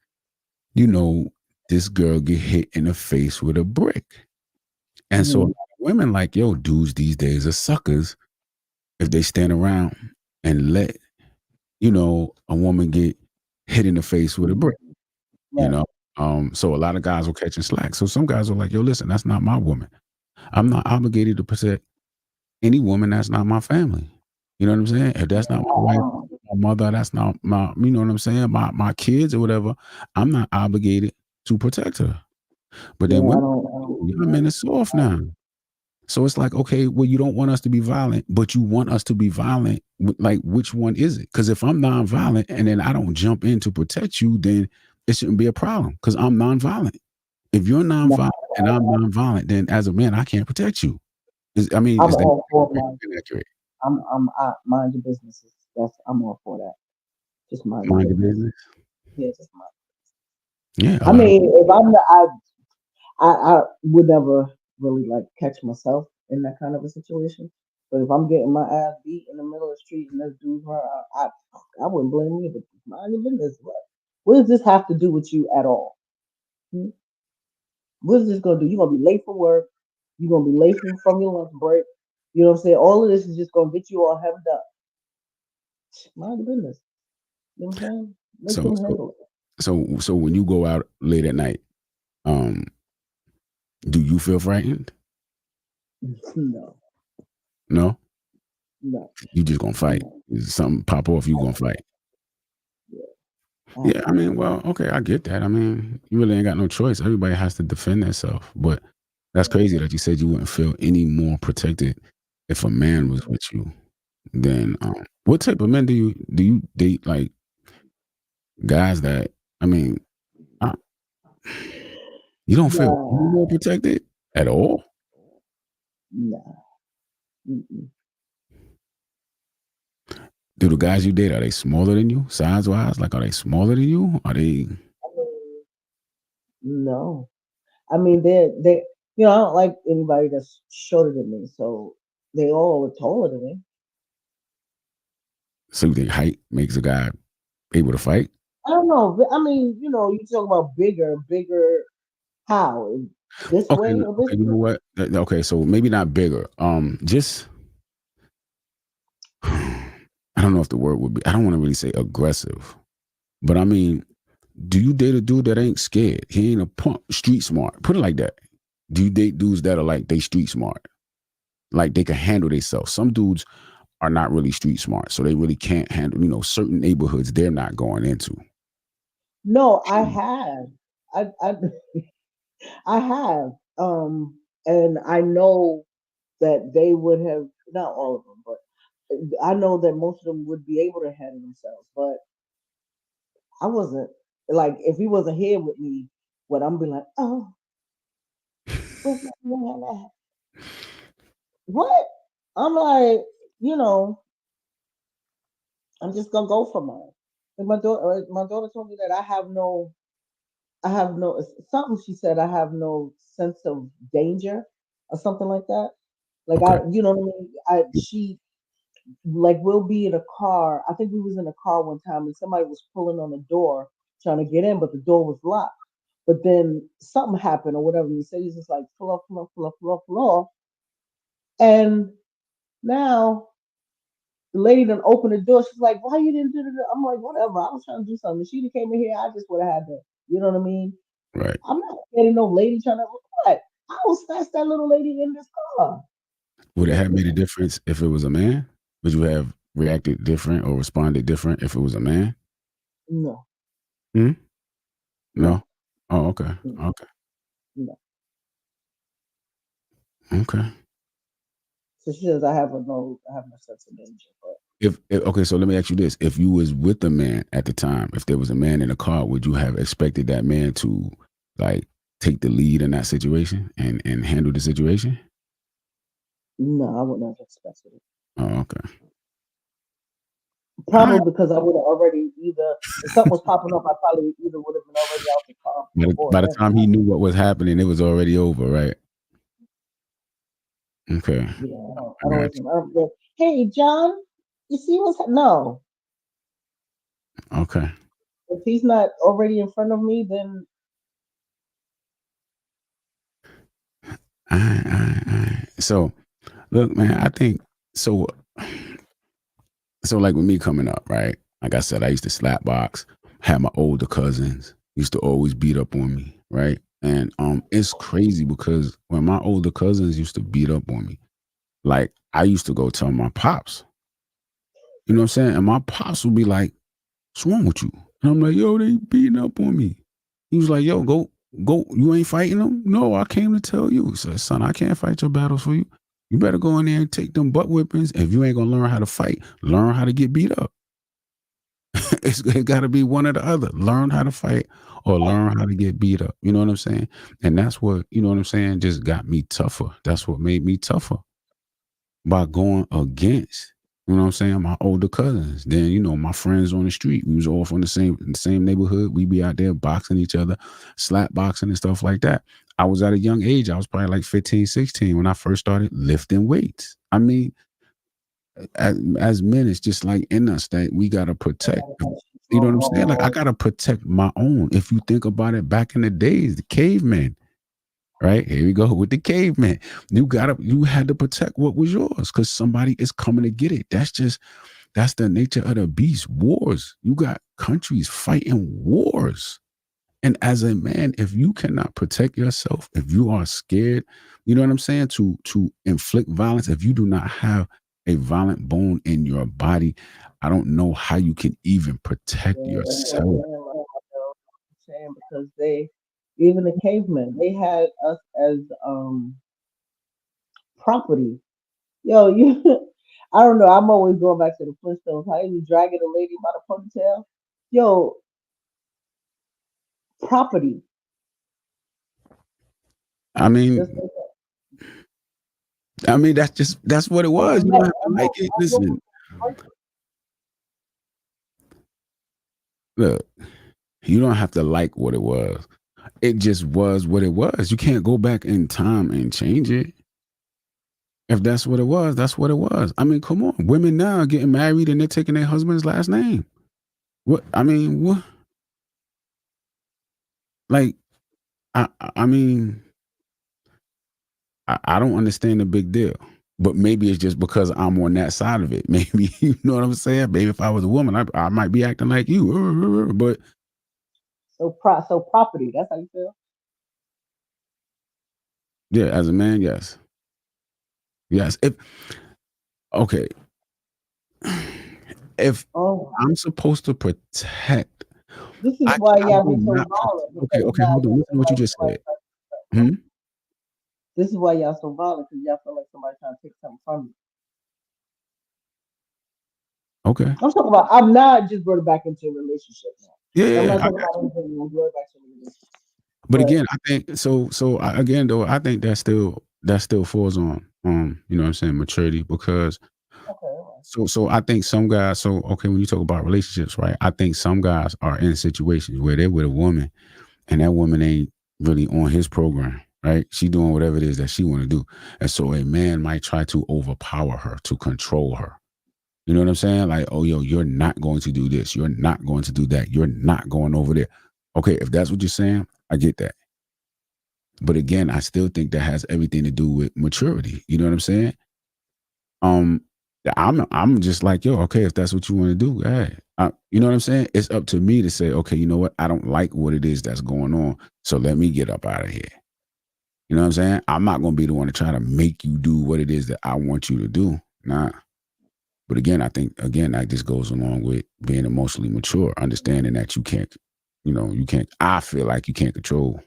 you know, this girl get hit in the face with a brick. And so a lot mhm. of women like, yo, dudes these days are suckers if they stand around and let, a woman get hit in the face with a brick. you Right. know. So a lot of guys were catching slack. So some guys were like, "Yo, listen, that's not my woman. I'm not obligated to protect any woman that's not my family." You know what I'm saying? If that's not my wife, my mother, that's not my, you know what I'm saying, my kids or whatever. I'm not obligated to protect her. But then Yeah, women, I don't "Oh, see y'all that. men is soft now." So it's like, okay, well, you don't want us to be violent, but you want us to be violent. Like, which one is it? Because if I'm nonviolent and then I don't jump in to protect you, then it shouldn't be a problem because I'm nonviolent. If you're No, nonviolent and I'm nonviolent, then as a man, I can't protect you. I mean, I'm is that all for accurate? mind. Inaccurate? I mind your businesses. I'm all for that. Just mind your Mind your business. business. Yeah, just mind. Yeah, a I lot of mean, if I'm the, I would never really like catch myself in that kind of a situation. But if I'm getting my ass beat in the middle of the street and this dude's running, I wouldn't blame you. But mind your business. What does this have to do with you at all? Hmm? What is this gonna do? You're gonna be late for work. You're gonna be late from your lunch break. You know what I'm saying? All of this is just gonna get you all hemmed up. My goodness. You know what I'm saying? Let So them so handle so when you go out late at night, um, do you feel frightened? it. No, No, no, you just gonna fight. no. Is something pop off, you gonna fight. Yeah, I have Yeah, to I mean, fight. well, okay, I get that. I mean, you really ain't got no choice. Everybody has to defend themselves. But that's Yeah. crazy that you said you wouldn't feel any more protected if a man was with you than what type of men do you date, like guys that I mean, I, you don't feel any Nah, more protected at all? nah. Mm-mm. Do the guys you date, are they smaller than you, size wise? Like, are they smaller than you? Are they I mean, no. I mean, they. I don't like anybody that's shorter than me. So they all are taller than me. so you think height makes a guy able to fight? I don't know. But I mean, you talk about bigger, bigger. How? This Okay, way or this okay, you know way? what? Okay, so maybe not bigger. Just I don't know if the word would be. I don't want to really say aggressive, but I mean, do you date a dude that ain't scared? He ain't a punk, street smart. Put it like that. Do you date dudes that are like they street smart, like they can handle themselves? Some dudes are not really street smart, so they really can't handle certain neighborhoods they're not going into. No, I have. I I have. And I know that they would have, not all of them, but I know that most of them would be able to handle themselves. But I wasn't, like, if he wasn't here with me, what I'm be like, oh, where's my man at? What? I'm like, you know, I'm just gonna go for mine. And my daughter told me that I have no something. She said I have no sense of danger or something like that. Like, Okay, you know what I mean. She, like, we'll be in a car. I think we was in a car one time and somebody was pulling on the door trying to get in, but the door was locked. But then something happened or whatever. And he said he's just like pull off, pull off, pull off, pull off, pull off. And now the lady done opened the door. She's like, "Why you didn't do that?" I'm like, "Whatever. I was trying to do something. If she came in here, I just would have had to. You know what I mean? right. I'm not getting no lady trying to what? I will snatch that little lady in this car. Would it have made a difference if it was a man? Would you have reacted different or responded different if it was a man? No, Hmm? no, No. Oh, okay. no, Okay. no. Okay. So she says I have no sense of danger. But If okay, so let me ask you this: if you was with a man at the time, if there was a man in the car, would you have expected that man to like take the lead in that situation and handle the situation? no, I wouldn't have expected it. Oh, okay. All right. Probably because I would have already either, if something was popping up, I probably either would have been already out the car before By the then. time he knew what was happening, it was already over, right? Okay, Yeah, I don't, I I don't got listen. I don't go, hey, John, you see no. you. Okay. If he's not already in front of me, then All right. So look, man, I think so. So like with me coming up, right? Like I said, I used to slap box, had my older cousins, used to always beat up on me, right? And it's crazy because when my older cousins used to beat up on me, like I used to go tell my pops, you know what I'm saying? And my pops would be like, "What's wrong with you?" And I'm like, "Yo, they beating up on me." He was like, "Yo, go, you ain't fighting them?" "No, I came to tell you." He said, "Son, I can't fight your battles for you. You better go in there and take them butt whippings. If you ain't gonna learn how to fight, learn how to get beat up." It got to be one or the other. Learn how to fight or learn how to get beat up. You know what I'm saying? And that's what, you know what I'm saying, just got me tougher. That's what made me tougher by going against, you know what I'm saying, my older cousins. Then, my friends on the street, we was all from the same neighborhood. We be out there boxing each other, slap boxing and stuff like that. I was at a young age. I was probably like 15, 16 when I first started lifting weights. I mean, as men, it's just like in us that we got to I protect. gotta fight you. You know what I'm saying? Like I Oh, gotta protect my own. If you think about it, back in the days, the cavemen, right? Here we go with the cavemen. You had to protect what was yours because somebody is coming to get it. That's the nature of the beast. Wars. You got countries fighting wars. And as a man, if you cannot protect yourself, if you are scared, you know what I'm saying, to inflict violence, if you do not have a violent bone in your body, I don't know how you can even protect yeah, that's what I'm yourself. saying. Like, I'm saying because even the cavemen, they had us as property. Yo, you, I don't know. I'm always going back to the Flintstones. How he was dragging a lady by the ponytail. Yo, property. I Just mean, like that's what it that. was. And You don't have to like it. I know Listen, look, you don't have to like what it was. It just was what it was. You can't go back in time and change it. If that's what it was, that's what it was. I mean, come on. Women now are getting married and they're taking their husband's last name. What I mean, what like I mean, I don't understand the big deal. But maybe it's just because I'm on that side of it. Maybe you know what I'm saying? Maybe if I was a woman, I might be acting like you. But so property. That's how you feel. yeah, as a man, yes. Yes. If okay, if Oh, I'm supposed to protect, this is I why y'all will be so not violent okay, because okay, y'all hold on. feel Listen to what you like just somebody said. trying to take something from Hmm? you. This is why y'all so violent because y'all feel like somebody trying to take something from you. Okay. I'm talking about. I'm not just brought it back into a relationship now. Yeah, So I'm yeah, not yeah, I talking got about you. anything. I'm brought it back to a relationship. But But again, I think again though, I think that still falls on you know what I'm saying, maturity because okay, well, so I think some guys so okay, when you talk about relationships, right? I think some guys are in situations where they're with a woman and that woman ain't really on his program, right? She doing whatever it is that she want to do. And so a man might try to overpower her, to control her. You know what I'm saying? Like, oh, yo, you're not going to do this. You're not going to do that. You're not going over there. Okay, if that's what you're saying, I get that. But again, I still think that has everything to do with maturity. You know what I'm saying? Um, I'm just like, yo, okay, if that's what you want to do, hey, you know what I'm saying? It's up to me to say, okay, you know what? I don't like what it is that's going on. So let me get up out of here. You know what I'm saying? I'm not gonna be the one to try to make you do what it is that I want you to do. Nah. But again, I think again that just goes along with being emotionally mature, understanding that you can't, you can't. I feel like you can't control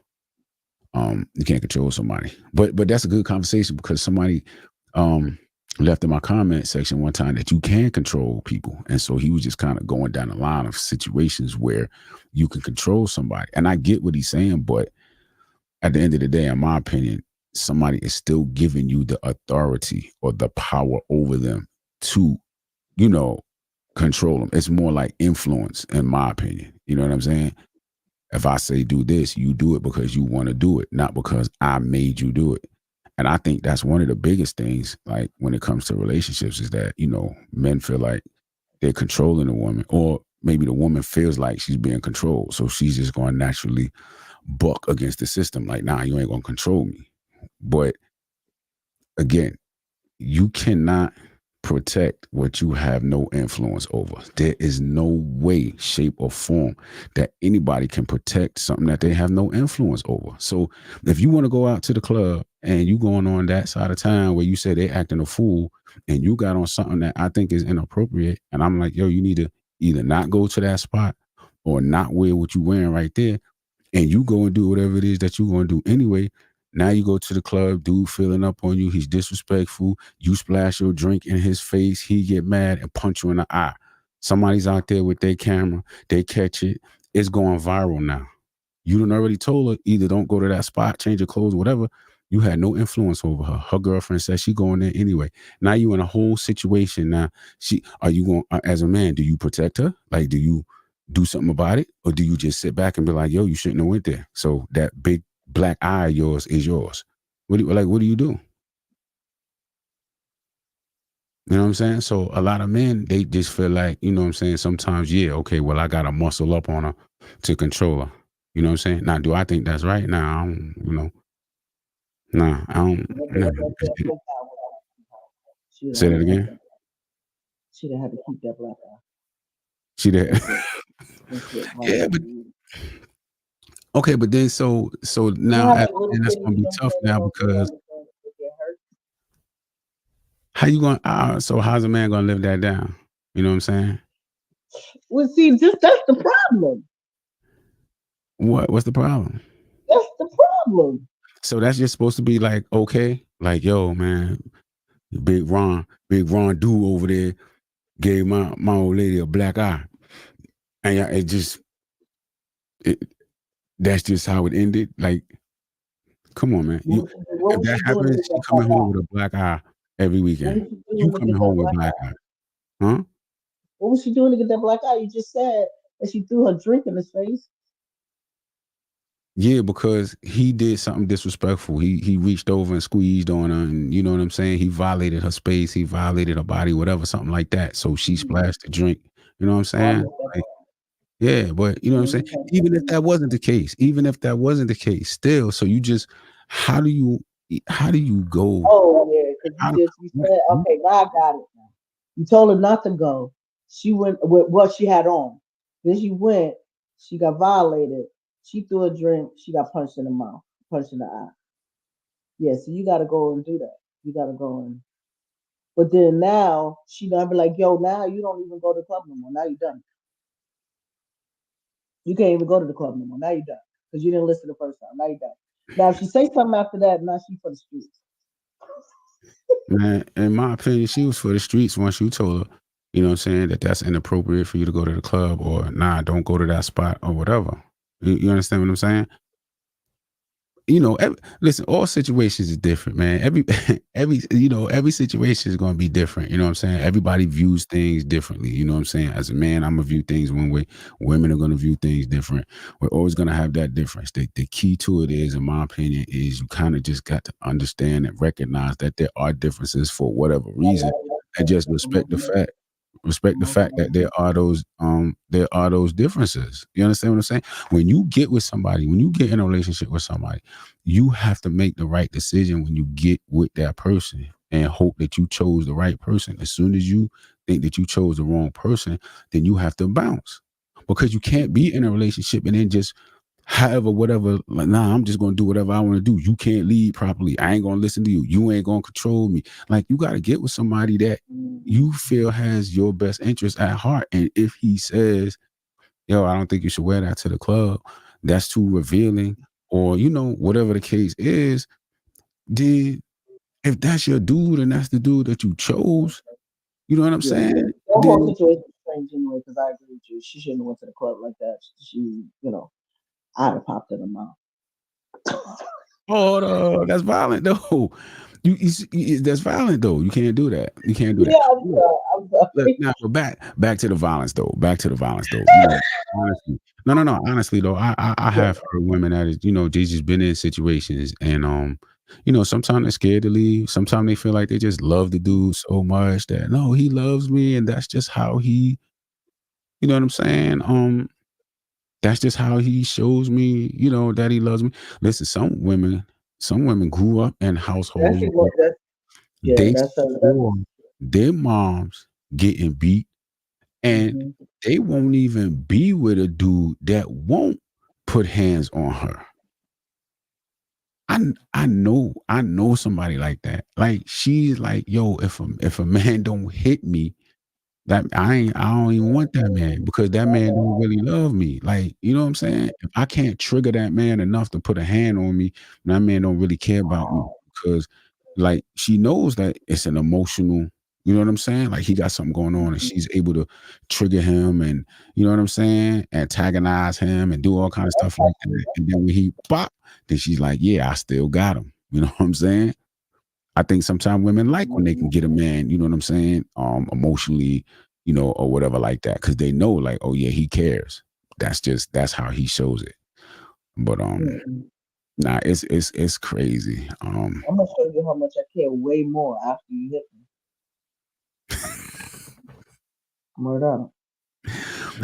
somebody. But that's a good conversation because somebody um left in my comment section one time that you can control people, and so he was just kind of going down the line of situations where you can control somebody, and I get what he's saying, but at the end of the day, in my opinion, somebody is still giving you the authority or the power over them to, you know, control them. It's more like influence, in my opinion. You know what I'm saying? If I say do this, you do it because you want to do it, not because I made you do it. And I think that's one of the biggest things, like when it comes to relationships, is that, men feel like they're controlling a woman, or maybe the woman feels like she's being controlled. So she's just going to naturally buck against the system. Like, nah, you ain't going to control me. But again, you cannot protect what you have no influence over. There is no way, shape, or form that anybody can protect something that they have no influence over. So if you want to go out to the club and you going on that side of town where you say they acting a fool and you got on something that I think is inappropriate, and I'm like, yo, you need to either not go to that spot or not wear what you wearing right there, and you go and do whatever it is that you're going to do anyway. Now you go to the club, dude filling up on you. He's disrespectful. You splash your drink in his face. He get mad and punch you in the eye. Somebody's out there with their camera. They catch it. It's going viral now. You done already told her either don't go to that spot, change your clothes, whatever. You had no influence over her. Her girlfriend said she going there anyway. Now you in a whole situation. Now are you going as a man? Do you protect her? Like, do you do something about it, or do you just sit back and be like, yo, you shouldn't have went there? So that big black eye of yours is yours. What do you do? You know what I'm saying? So a lot of men, they just feel like, you know what I'm saying? Sometimes, yeah, okay, well, I gotta muscle up on her to control her. You know what I'm saying? Now, do I think that's right? Nah, I don't, nah, I don't. Nah. That black eye she'd Say have to that keep again. that. She'd have to keep that black eye. See that? That's what. That's what Yeah, violence but is. okay, but then so You know now how as like little and that's kids, gonna you be know, tough play that now don't do that because because they get hurt. how you gonna so how's a man gonna live that down? You know what I'm saying? Well, see, just that's the problem. What's the problem? That's the problem. So that's just supposed to be like, okay, like yo, man, Big Ron do over there gave my old lady a black eye. And yeah, it, that's just how it ended. Like, come on, man. What If was that she doing to happens, get she that coming black home eye? with a black eye every What weekend. was she You doing to coming get that home with black black eye? eye, huh? What was she doing to get that black eye? You just said that she threw her drink in his face. Yeah, because he did something disrespectful. He reached over and squeezed on her, and you know what I'm saying. He violated her space. He violated her body, whatever, something like that. So she Mhm. splashed the drink. You know what I'm Oh, I saying? missed that Like, part. yeah, but you know what I'm saying. Even if that wasn't the case, even if that wasn't the case, still. So you just, how do you, how do you go? Oh yeah, because How, you what, said okay. Now I got it. Now. You told her not to go. She went with what she had on. Then she went. She got violated. She threw a drink. She got punched in the mouth, punched in the eye. Yeah, so you got to go and do that. You got to go and. But then now she gonna be like, yo, now you don't even go to the club no more. Now you done. You can't even go to the club no more. Now you done because you didn't listen the first time. Now you done. Now if she say something after that, now she for the streets. man, in my opinion, she was for the streets once you told her, you know what I'm saying, that that's inappropriate for you to go to the club or nah, don't go to that spot or whatever. You understand what I'm saying? Listen, all situations is different, man. Every situation is going to be different. You know what I'm saying? Everybody views things differently. You know what I'm saying? As a man, I'm gonna view things one way. Women are going to view things different. We're always going to have that difference. The key to it is, in my opinion, is you kind of just got to understand and recognize that there are differences for whatever reason, and just respect the fact that there are those differences. You understand what I'm saying? When you get with somebody, when you get in a relationship with somebody, you have to make the right decision when you get with that person and hope that you chose the right person. As soon as you think that you chose the wrong person, then you have to bounce, because you can't be in a relationship and then just however, whatever, like, nah, I'm just gonna do whatever I want to do. You can't lead properly. I ain't gonna listen to you. You ain't gonna control me. Like, you gotta get with somebody that you feel has your best interest at heart. And if he says, yo, I don't think you should wear that to the club, that's too revealing, or whatever the case is, then if that's your dude and that's the dude that you chose, you know what I'm Yeah, saying? the whole Then situation is strange anyway. Because I agree with you. She shouldn't have went to the club like that. She, I'd have popped in her mouth. oh, that's violent though. That's violent though. You can't do that. You can't do that. Yeah, I'm sorry. I'm Look, sorry. now, but back to the violence though. Back to the violence though. Honestly, no. Honestly though, I Yeah. have heard women that is, they just been in situations, and sometimes they're scared to leave. Sometimes they feel like they just love the dude so much that no, he loves me, and that's just how he. You know what I'm saying? That's just how he shows me, that he loves me. Listen, some women grew up in That's households where what. That's yeah. they That's that's. saw their moms getting beat, and Hmm. they won't even be with a dude that won't put hands on her. I know somebody like that. Like, she's like, yo, if a man don't hit me, that I don't even want that man, because that man don't really love me. Like, you know what I'm saying? If I can't trigger that man enough to put a hand on me, that man don't really care about me, because like, she knows that it's an emotional, you know what I'm saying? Like, he got something going on and she's able to trigger him, and you know what I'm saying? Antagonize him and do all kind of stuff like that. And then when he pop, then she's like, yeah, I still got him. You know what I'm saying? I think sometimes women like when they can get a man, you know what I'm saying, emotionally, or whatever like that, because they know, like, oh yeah, he cares. That's how he shows it. But Mm-mm. nah, it's crazy. I'm gonna show you how much I care way more after you hit me. Word up.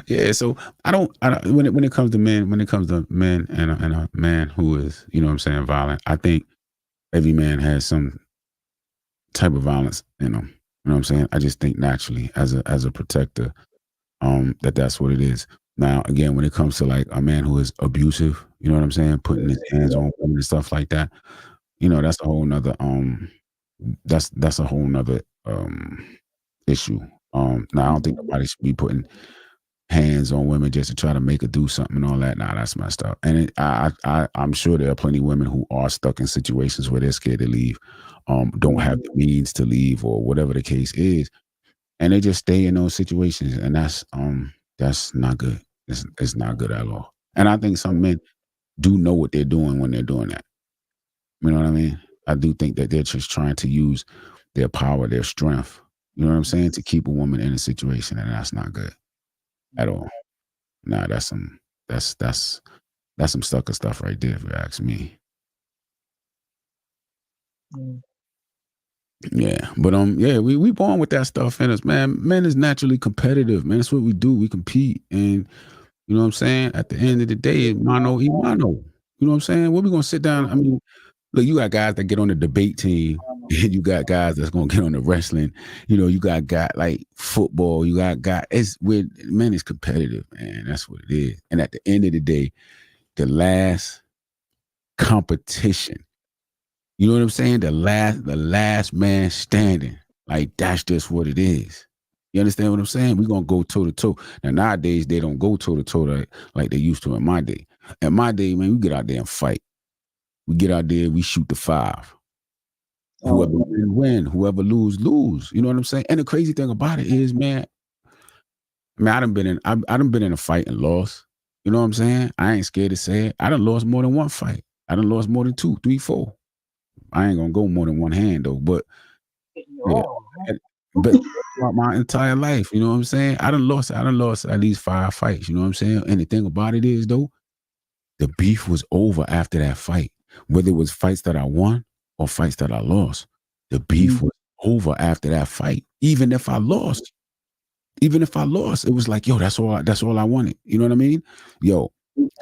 Yeah, so I don't when it comes to men, when it comes to men and a man who is, you know what I'm saying, violent, I think every man has some type of violence in them. You know what I'm saying? I just think naturally as a protector, that's what it is. Now, again, when it comes to like a man who is abusive, you know what I'm saying, putting his hands on women and stuff like that, that's a whole nother that's a whole nother issue. Now I don't think Mhm. nobody should be putting hands on women just to try to make her do something and all that. Nah, that's messed up. And I'm sure there are plenty of women who are stuck in situations where they're scared to leave, don't have the Mhm. means to leave or whatever the case is, and they just stay in those situations, and that's not good. It's not good at all. And I think some men do know what they're doing when they're doing that. You know what I mean? I do think that they're just trying to use their power, their strength. You know what I'm saying, to keep a woman in a situation, and that's not good at all. Nah, that's that's that's some sucker stuff right there, if you ask me. Mhm. Yeah, but yeah, we born with that stuff in us, man. Men is naturally competitive, man. That's what we do. We compete, and you know what I'm saying. At the end of the day, mano y mano. You know what I'm saying? What we gonna sit down? I mean, look, you got guys that get on the debate team, and you got guys that's gonna get on the wrestling. You got like football. You got guys. It's with men is competitive, man. That's what it is. And at the end of the day, the last competition. You know what I'm saying? The last man standing. Like that's just what it is. You understand what I'm saying? We're gonna go toe to toe. Now nowadays they don't go toe to toe like they used to in my day. In my day, man, we get out there and fight. We get out there, we shoot the five. Oh Whoever yeah. win, whoever lose, lose. You know what I'm saying? And the crazy thing about it is, man, I done been in a fight and lost. You know what I'm saying? I ain't scared to say it. I done lost more than one fight. I done lost more than two, three, four. I ain't gonna go more than one hand though, but yeah, Oh, and but throughout my entire life, you know what I'm saying? I done lost at least 5 fights, you know what I'm saying? And the thing about it is though, the beef was over after that fight. Whether it was fights that I won or fights that I lost, the beef mhm. was over after that fight. Even if I lost, it was like, yo, that's all I wanted. You know what I mean? Yo,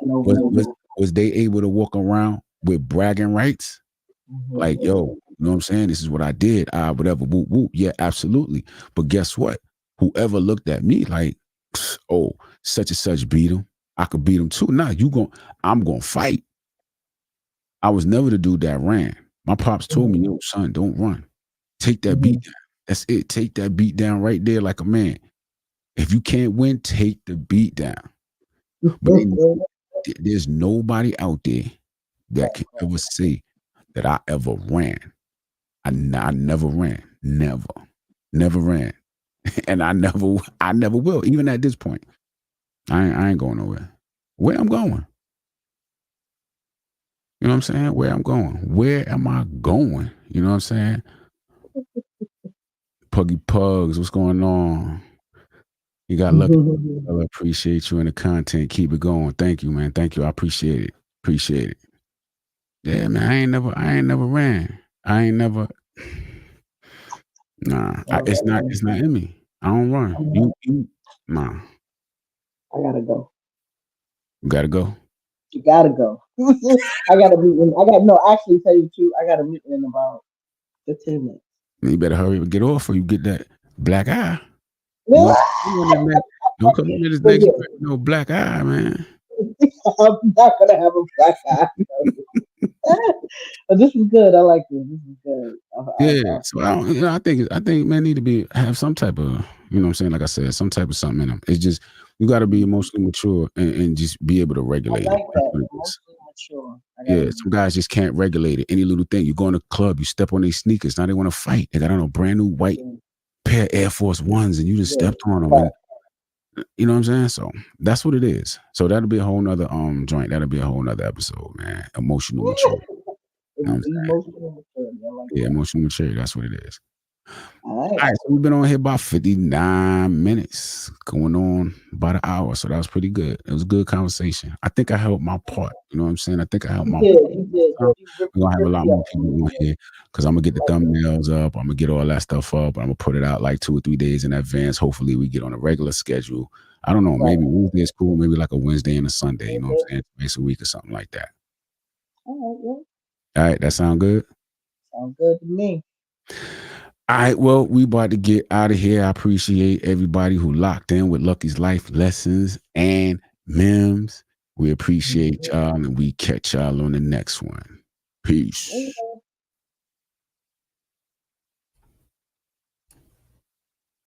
And over was and was over. was they able to walk around with bragging rights? Mhm. Like, yo, you know what I'm saying? This is what I did. Whatever, whoop, whoop. Yeah, absolutely. But guess what? Whoever looked at me like, oh, such and such beat him. I could beat him too. Nah, I'm gonna fight. I was never the dude that ran. My pops told me, yo, son, don't run. Take that beat Mhm. down. That's it. Take that beat down right there like a man. If you can't win, take the beat down. But there's nobody out there that can ever say that I ever ran. I never ran. Never ran. And I never will, even at this point. I ain't going nowhere. Where I'm going. You know what I'm saying? Where I'm going. Where am I going? You know what I'm saying? Puggy Pugs, what's going on? You got lucky. I appreciate you and the content. Keep it going. Thank you, man. Thank you. I appreciate it. Appreciate it. Yeah, man. I ain't never ran. I ain't never nah. It's not in me. I don't run. You nah. I gotta go. You gotta go. You gotta go. I got a meeting. I got no. Actually, tell you the truth, I got a meeting in about 15 You better hurry up and get off or you get that black eye. You minutes. don't come in this But next yeah, no black eye, man. I'm not gonna have a black eye. But this is good. I like this. This is good. Yeah. So I think men need to have some type of, you know what I'm saying, like I said, some type of something in them. It's just you gotta be emotionally mature and just be able to I regulate it. like That's that. what it is. Emotionally mature. I Yeah, gotta some guys just can't regulate it. Any little thing. You go in a club, you step on these sneakers, now they want to fight. They got on a brand new white be. pair of Air Force Ones and you just Yeah. stepped on them Right. and you know what I'm saying? So that's what it is. So that'll be a whole nother joint. That'll be a whole nother episode, man. Emotional maturity. You know what I'm saying? Emotional maturity. I like Yeah, that. emotional maturity. That's what it is. All All right. right, so we've been on here about 59 minutes, going on about an hour. So that was pretty good. It was a good conversation. I think I held my part. You know what I'm saying? I think I held You my did. part. You did. So You we're gonna have a ripped lot me up. more people on here because I'm gonna get the thumbnails up. I'm gonna get all that stuff up. I'm gonna put it out like 2 or 3 days in advance. Hopefully, we get on a regular schedule. I don't know. Right. Maybe Wednesday is cool. Maybe like a Wednesday and a Sunday. You know what Okay. I'm saying? Twice a week or something like that. All right. Well, All right, that sound good. sounds good to me. All right, well, we about to get out of here. I appreciate everybody who locked in with Lucky's Life Lessons and Mems. We appreciate y'all, and we catch y'all on the next one. Peace.